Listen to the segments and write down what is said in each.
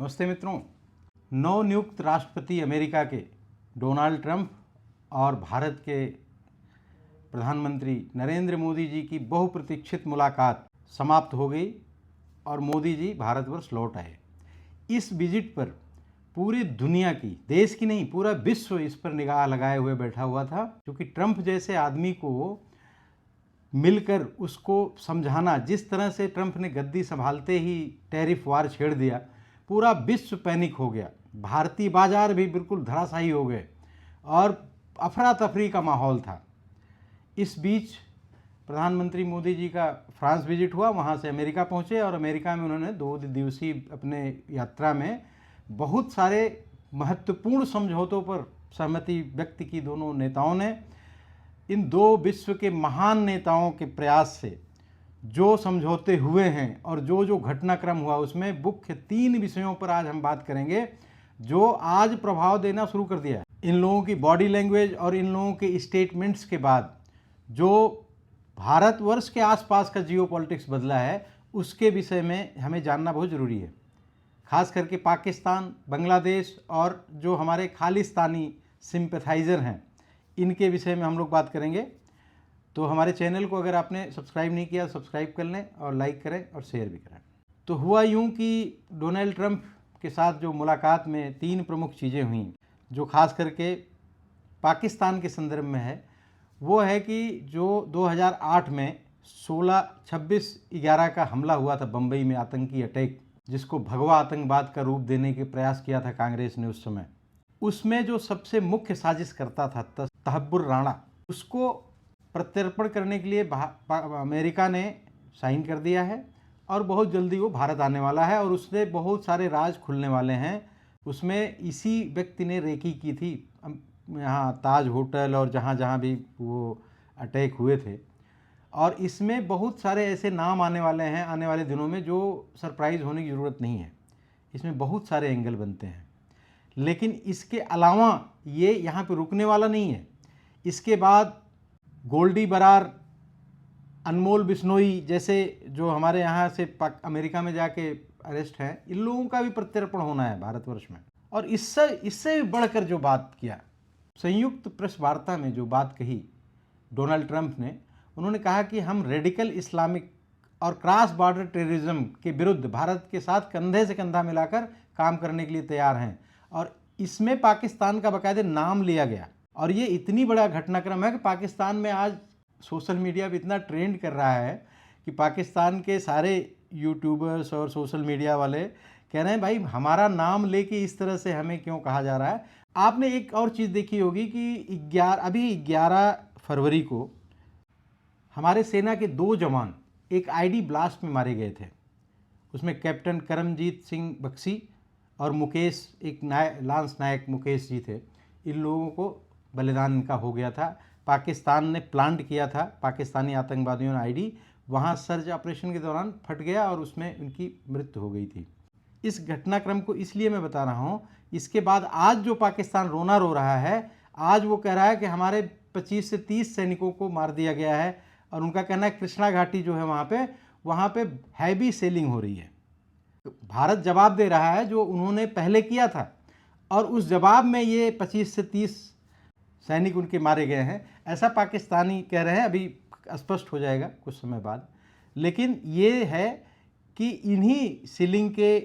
नमस्ते मित्रों। नवनियुक्त राष्ट्रपति अमेरिका के डोनाल्ड ट्रंप और भारत के प्रधानमंत्री नरेंद्र मोदी जी की बहुप्रतीक्षित मुलाकात समाप्त हो गई और मोदी जी भारतवर्ष लौट आए। इस विजिट पर पूरी दुनिया की, देश की नहीं, पूरा विश्व इस पर निगाह लगाए हुए बैठा हुआ था, क्योंकि ट्रंप जैसे आदमी को मिलकर उसको समझाना, जिस तरह से ट्रंप ने गद्दी संभालते ही टैरिफ वार छेड़ दिया, पूरा विश्व पैनिक हो गया। भारतीय बाजार भी बिल्कुल धराशायी हो गए और अफरा तफरी का माहौल था। इस बीच प्रधानमंत्री मोदी जी का फ्रांस विजिट हुआ, वहाँ से अमेरिका पहुँचे और अमेरिका में उन्होंने 2 दिवसीय अपने यात्रा में बहुत सारे महत्वपूर्ण समझौतों पर सहमति व्यक्त की। दोनों नेताओं ने इन 2 विश्व के महान नेताओं के प्रयास से जो समझौते हुए हैं और जो घटनाक्रम हुआ, उसमें मुख्य 3 विषयों पर आज हम बात करेंगे जो आज प्रभाव देना शुरू कर दिया है। इन लोगों की बॉडी लैंग्वेज और इन लोगों के स्टेटमेंट्स के बाद जो भारतवर्ष के आसपास का जियोपॉलिटिक्स बदला है, उसके विषय में हमें जानना बहुत ज़रूरी है। खास करके पाकिस्तान, बांग्लादेश और जो हमारे खालिस्तानी सिंपैथाइज़र हैं, इनके विषय में हम लोग बात करेंगे। तो हमारे चैनल को अगर आपने सब्सक्राइब नहीं किया, सब्सक्राइब कर लें और लाइक करें और शेयर भी करें। तो हुआ यूं कि डोनाल्ड ट्रंप के साथ जो मुलाकात में 3 प्रमुख चीज़ें हुई, जो खास करके पाकिस्तान के संदर्भ में है, वो है कि जो 2008 में 26/11 का हमला हुआ था बम्बई में, आतंकी अटैक, जिसको भगवा आतंकवाद का रूप देने के प्रयास किया था कांग्रेस ने उस समय, उसमें जो सबसे मुख्य साजिश करता था तहब्बुर राणा, उसको प्रत्यर्पण करने के लिए अमेरिका ने साइन कर दिया है और बहुत जल्दी वो भारत आने वाला है और उसने बहुत सारे राज खुलने वाले हैं। उसमें इसी व्यक्ति ने रेकी की थी यहाँ ताज होटल और जहाँ जहाँ भी वो अटैक हुए थे, और इसमें बहुत सारे ऐसे नाम आने वाले हैं आने वाले दिनों में जो सरप्राइज़ होने की ज़रूरत नहीं है। इसमें बहुत सारे एंगल बनते हैं, लेकिन इसके अलावा ये यहाँ पे रुकने वाला नहीं है। इसके बाद गोल्डी बरार, अनमोल बिश्नोई जैसे जो हमारे यहाँ से अमेरिका में जाके अरेस्ट हैं, इन लोगों का भी प्रत्यर्पण होना है भारतवर्ष में। और इससे बढ़कर जो बात किया, संयुक्त प्रेस वार्ता में जो बात कही डोनाल्ड ट्रंप ने, उन्होंने कहा कि हम रेडिकल इस्लामिक और क्रॉस बॉर्डर टेररिज्म के विरुद्ध भारत के साथ कंधे से कंधा मिलाकर काम करने के लिए तैयार हैं। और इसमें पाकिस्तान का बाकायदे नाम लिया गया। और ये इतनी बड़ा घटनाक्रम है कि पाकिस्तान में आज सोशल मीडिया भी इतना ट्रेंड कर रहा है कि पाकिस्तान के सारे यूट्यूबर्स और सोशल मीडिया वाले कह रहे हैं, भाई हमारा नाम लेके इस तरह से हमें क्यों कहा जा रहा है। आपने एक और चीज़ देखी होगी कि 11 फरवरी को हमारे सेना के 2 जवान एक आईडी ब्लास्ट में मारे गए थे। उसमें कैप्टन करमजीत सिंह बख्शी और मुकेश, एक लांस नायक मुकेश जी थे। इन लोगों को बलिदान इनका हो गया था। पाकिस्तान ने प्लांट किया था, पाकिस्तानी आतंकवादियों ने आईडी, वहाँ सर्च ऑपरेशन के दौरान फट गया और उसमें उनकी मृत्यु हो गई थी। इस घटनाक्रम को इसलिए मैं बता रहा हूँ, इसके बाद आज जो पाकिस्तान रोना रो रहा है, आज वो कह रहा है कि हमारे 25 से 30 सैनिकों को मार दिया गया है और उनका कहना है कृष्णा घाटी जो है वहाँ पे हैवी सेलिंग हो रही है। भारत जवाब दे रहा है जो उन्होंने पहले किया था, और उस जवाब में ये 25 से 30 सैनिक उनके मारे गए हैं, ऐसा पाकिस्तानी कह रहे हैं। अभी स्पष्ट हो जाएगा कुछ समय बाद। लेकिन ये है कि इन्हीं सीलिंग के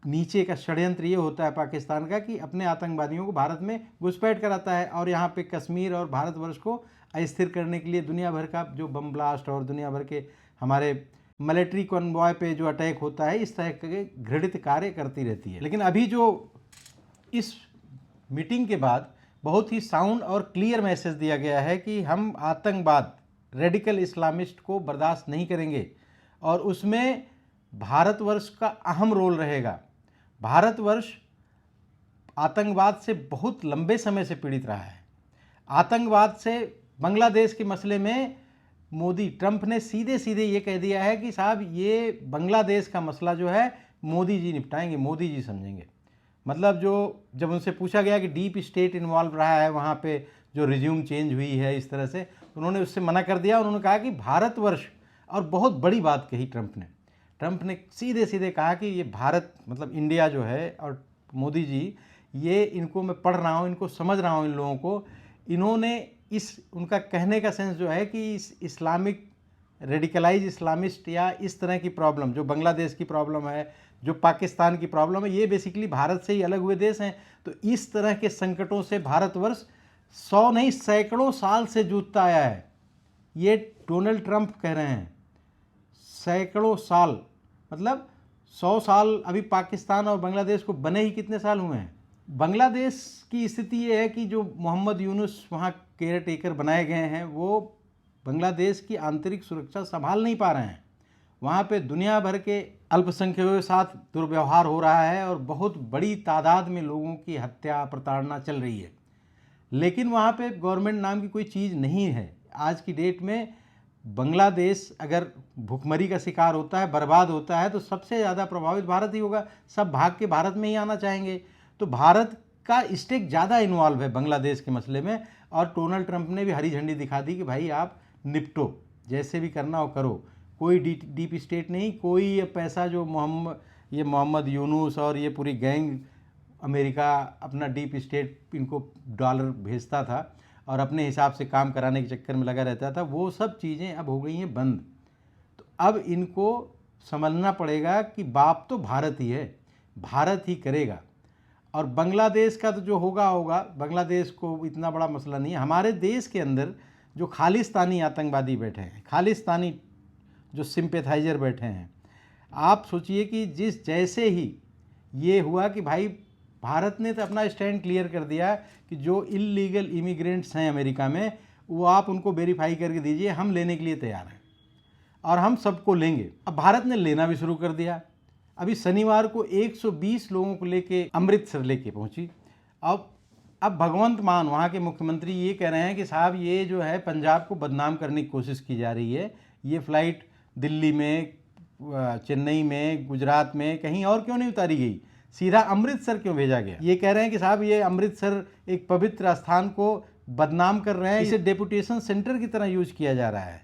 नीचे का षड्यंत्र ये होता है पाकिस्तान का कि अपने आतंकवादियों को भारत में घुसपैठ कराता है और यहाँ पे कश्मीर और भारतवर्ष को अस्थिर करने के लिए दुनिया भर का जो बम ब्लास्ट और दुनिया भर के हमारे मिलिट्री कॉन्वॉय पे जो अटैक होता है, इस तरह के घृणित कार्य करती रहती है। लेकिन अभी जो इस मीटिंग के बाद बहुत ही साउंड और क्लियर मैसेज दिया गया है कि हम आतंकवाद, रेडिकल इस्लामिस्ट को बर्दाश्त नहीं करेंगे और उसमें भारतवर्ष का अहम रोल रहेगा। भारतवर्ष आतंकवाद से बहुत लंबे समय से पीड़ित रहा है। आतंकवाद से बांग्लादेश के मसले में ट्रंप ने सीधे सीधे ये कह दिया है कि साहब ये बांग्लादेश का मसला जो है मोदी जी निपटाएंगे, मोदी जी समझेंगे। मतलब जब उनसे पूछा गया कि डीप स्टेट इन्वॉल्व रहा है वहाँ पे, जो रिज्यूम चेंज हुई है इस तरह से, उन्होंने उससे मना कर दिया। उन्होंने कहा कि भारतवर्ष, और बहुत बड़ी बात कही ट्रंप ने, ट्रंप ने सीधे सीधे कहा कि ये भारत मतलब इंडिया जो है और मोदी जी, ये इनको मैं पढ़ रहा हूँ, इनको समझ रहा हूँ, इन लोगों को, इन्होंने इस उनका कहने का सेंस जो है कि इस इस्लामिक रेडिकलाइज इस्लामिस्ट या इस तरह की प्रॉब्लम जो बांग्लादेश की प्रॉब्लम है, जो पाकिस्तान की प्रॉब्लम है, ये बेसिकली भारत से ही अलग हुए देश हैं। तो इस तरह के संकटों से भारतवर्ष 100 नहीं सैकड़ों साल से जूझता आया है। ये डोनाल्ड ट्रंप कह रहे हैं सैकड़ों साल, मतलब 100 साल। अभी पाकिस्तान और बांग्लादेश को बने ही कितने साल हुए हैं। बांग्लादेश की स्थिति ये है कि जो मोहम्मद यूनुस वहाँ केयर टेकर बनाए गए हैं, वो बांग्लादेश की आंतरिक सुरक्षा संभाल नहीं पा रहे हैं। वहाँ पे दुनिया भर के अल्पसंख्यकों के साथ दुर्व्यवहार हो रहा है और बहुत बड़ी तादाद में लोगों की हत्या प्रताड़ना चल रही है। लेकिन वहाँ पे गवर्नमेंट नाम की कोई चीज़ नहीं है। आज की डेट में बांग्लादेश अगर भुखमरी का शिकार होता है, बर्बाद होता है, तो सबसे ज़्यादा प्रभावित भारत ही होगा। सब भाग के भारत में ही आना चाहेंगे। तो भारत का स्टेक ज़्यादा इन्वॉल्व है बांग्लादेश के मसले में। और डोनाल्ड ट्रंप ने भी हरी झंडी दिखा दी कि भाई आप निपटो, जैसे भी करना हो करो, कोई डीप स्टेट नहीं, कोई ये पैसा जो मोहम्मद यूनुस और ये पूरी गैंग अमेरिका अपना डीप स्टेट इनको डॉलर भेजता था और अपने हिसाब से काम कराने के चक्कर में लगा रहता था, वो सब चीज़ें अब हो गई हैं बंद। तो अब इनको समझना पड़ेगा कि बाप तो भारत ही है, भारत ही करेगा। और बांग्लादेश का तो जो होगा, बांग्लादेश को इतना बड़ा मसला नहीं है। हमारे देश के अंदर जो खालिस्तानी आतंकवादी बैठे हैं, खालिस्तानी जो सिंपैथाइजर बैठे हैं, आप सोचिए कि जैसे ही ये हुआ कि भाई भारत ने तो अपना स्टैंड क्लियर कर दिया कि जो इल्लीगल इमिग्रेंट्स हैं अमेरिका में, वो आप उनको वेरीफाई करके दीजिए, हम लेने के लिए तैयार हैं और हम सबको लेंगे। अब भारत ने लेना भी शुरू कर दिया। अभी शनिवार को 120 लोगों को लेके अमृतसर लेके पहुंची। अब भगवंत मान वहाँ के मुख्यमंत्री ये कह रहे हैं कि साहब ये जो है पंजाब को बदनाम करने की कोशिश की जा रही है। ये फ़्लाइट दिल्ली में, चेन्नई में, गुजरात में कहीं और क्यों नहीं उतारी गई, सीधा अमृतसर क्यों भेजा गया। ये कह रहे हैं कि साहब ये अमृतसर एक पवित्र स्थान को बदनाम कर रहे हैं, इसे डेपुटेशन सेंटर की तरह यूज किया जा रहा है।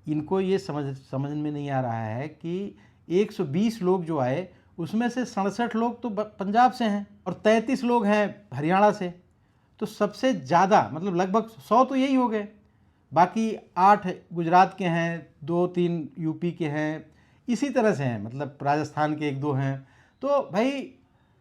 इनको ये समझ में नहीं आ रहा है कि 120 लोग जो आए उसमें से 67 लोग तो पंजाब से हैं और 33 लोग हैं हरियाणा से। तो सबसे ज़्यादा मतलब लगभग 100 तो यही हो गए, बाकी 8 गुजरात के हैं, 2-3 यूपी के हैं, इसी तरह से हैं, मतलब राजस्थान के 1-2 हैं। तो भाई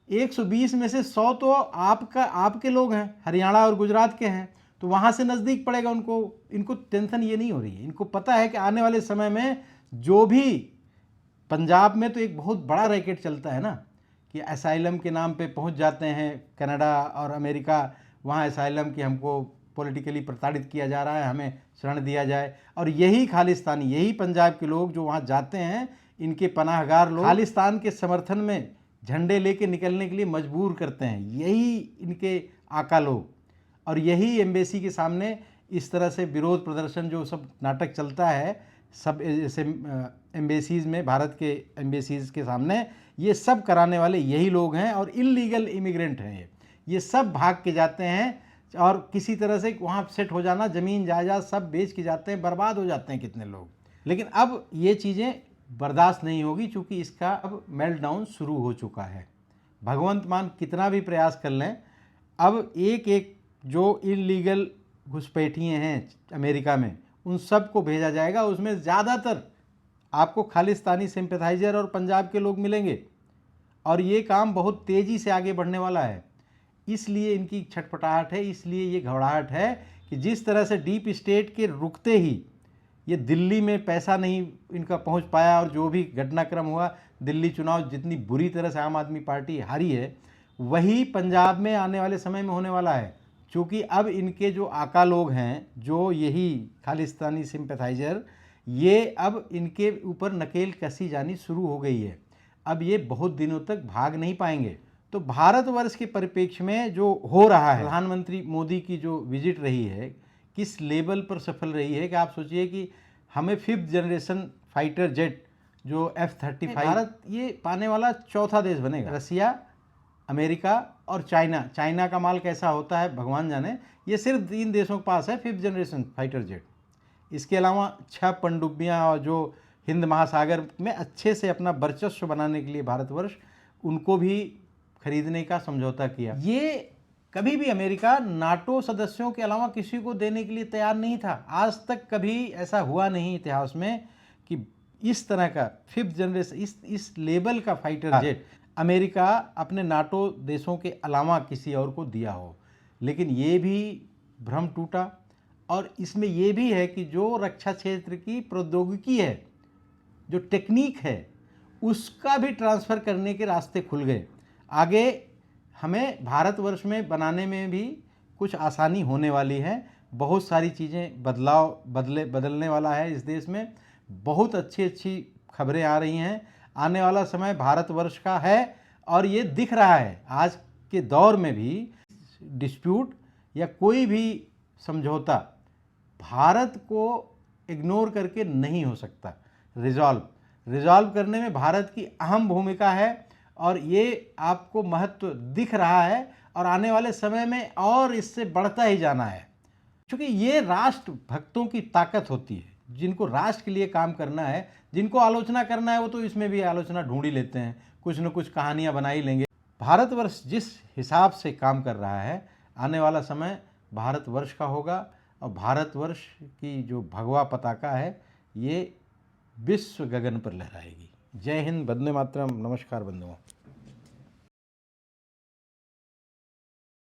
120 में से 100 तो आपके लोग हैं, हरियाणा और गुजरात के हैं, तो वहाँ से नज़दीक पड़ेगा उनको। इनको टेंशन ये नहीं हो रही है। इनको पता है कि आने वाले समय में जो भी पंजाब में तो एक बहुत बड़ा रैकेट चलता है ना कि असाइलम के नाम पे पहुंच जाते हैं कनाडा और अमेरिका, वहाँ असाइलम की हमको पॉलिटिकली प्रताड़ित किया जा रहा है, हमें शरण दिया जाए। और यही खालिस्तानी, यही पंजाब के लोग जो वहाँ जाते हैं, इनके पनाहगार लोग खालिस्तान के समर्थन में झंडे लेके निकलने के लिए मजबूर करते हैं, यही इनके आका लोग। और यही एम्बेसी के सामने इस तरह से विरोध प्रदर्शन जो सब नाटक चलता है, सब ऐसे एम्बेसीज़ में, भारत के एम्बेसीज़ के सामने, ये सब कराने वाले यही लोग हैं और इल्लीगल इमिग्रेंट हैं। ये सब भाग के जाते हैं और किसी तरह से वहाँ सेट हो जाना, ज़मीन जायदाद सब बेच के जाते हैं, बर्बाद हो जाते हैं कितने लोग। लेकिन अब ये चीज़ें बर्दाश्त नहीं होगी, चूँकि इसका अब मेल्ट डाउन शुरू हो चुका है। भगवंत मान कितना भी प्रयास कर लें, अब एक एक जो इल्लीगल घुसपैठिए हैं अमेरिका में, उन सब को भेजा जाएगा। उसमें ज़्यादातर आपको खालिस्तानी सिंपैथाइजर और पंजाब के लोग मिलेंगे और ये काम बहुत तेज़ी से आगे बढ़ने वाला है। इसलिए इनकी छटपटाहट है, इसलिए ये घबराहट है कि जिस तरह से डीप स्टेट के रुकते ही ये दिल्ली में पैसा नहीं इनका पहुंच पाया और जो भी घटनाक्रम हुआ, दिल्ली चुनाव जितनी बुरी तरह से आम आदमी पार्टी हारी है, वही पंजाब में आने वाले समय में होने वाला है। क्योंकि अब इनके जो आका लोग हैं, जो यही खालिस्तानी सिंपैथाइजर, ये अब इनके ऊपर नकेल कसी जानी शुरू हो गई है। अब ये बहुत दिनों तक भाग नहीं पाएंगे। तो भारतवर्ष के परिप्रेक्ष्य में जो हो रहा है, प्रधानमंत्री मोदी की जो विजिट रही है, किस लेवल पर सफल रही है कि आप सोचिए कि हमें 5th जनरेशन फाइटर जेट जो F-35 भारत ये पाने वाला चौथा देश बनेगा। रसिया, अमेरिका और चाइना का माल कैसा होता है भगवान जाने। ये सिर्फ 3 देशों के पास है 5th जनरेशन फाइटर जेट। इसके अलावा 6 पनडुब्बियाँ और जो हिंद महासागर में अच्छे से अपना वर्चस्व बनाने के लिए भारतवर्ष उनको भी खरीदने का समझौता किया। ये कभी भी अमेरिका नाटो सदस्यों के अलावा किसी को देने के लिए तैयार नहीं था। आज तक कभी ऐसा हुआ नहीं इतिहास में कि इस तरह का 5th जनरेशन इस लेवल का फाइटर जेट अमेरिका अपने नाटो देशों के अलावा किसी और को दिया हो। लेकिन ये भी भ्रम टूटा और इसमें ये भी है कि जो रक्षा क्षेत्र की प्रौद्योगिकी है, जो टेक्निक है, उसका भी ट्रांसफ़र करने के रास्ते खुल गए। आगे हमें भारतवर्ष में बनाने में भी कुछ आसानी होने वाली है। बहुत सारी चीज़ें बदलने वाला है इस देश में। बहुत अच्छी खबरें आ रही हैं। आने वाला समय भारतवर्ष का है और ये दिख रहा है। आज के दौर में भी डिस्प्यूट या कोई भी समझौता भारत को इग्नोर करके नहीं हो सकता। रिजॉल्व करने में भारत की अहम भूमिका है और ये आपको महत्व दिख रहा है और आने वाले समय में और इससे बढ़ता ही जाना है, क्योंकि ये राष्ट्र भक्तों की ताकत होती है। जिनको राष्ट्र के लिए काम करना है, जिनको आलोचना करना है, वो तो इसमें भी आलोचना ढूंढ ही लेते हैं, कुछ न कुछ कहानियां बना ही लेंगे। भारतवर्ष जिस हिसाब से काम कर रहा है, आने वाला समय भारतवर्ष का होगा और भारतवर्ष की जो भगवा पताका है ये विश्व गगन पर लहराएगी। जय हिंद, वंदे मातरम, नमस्कार बंधुओं।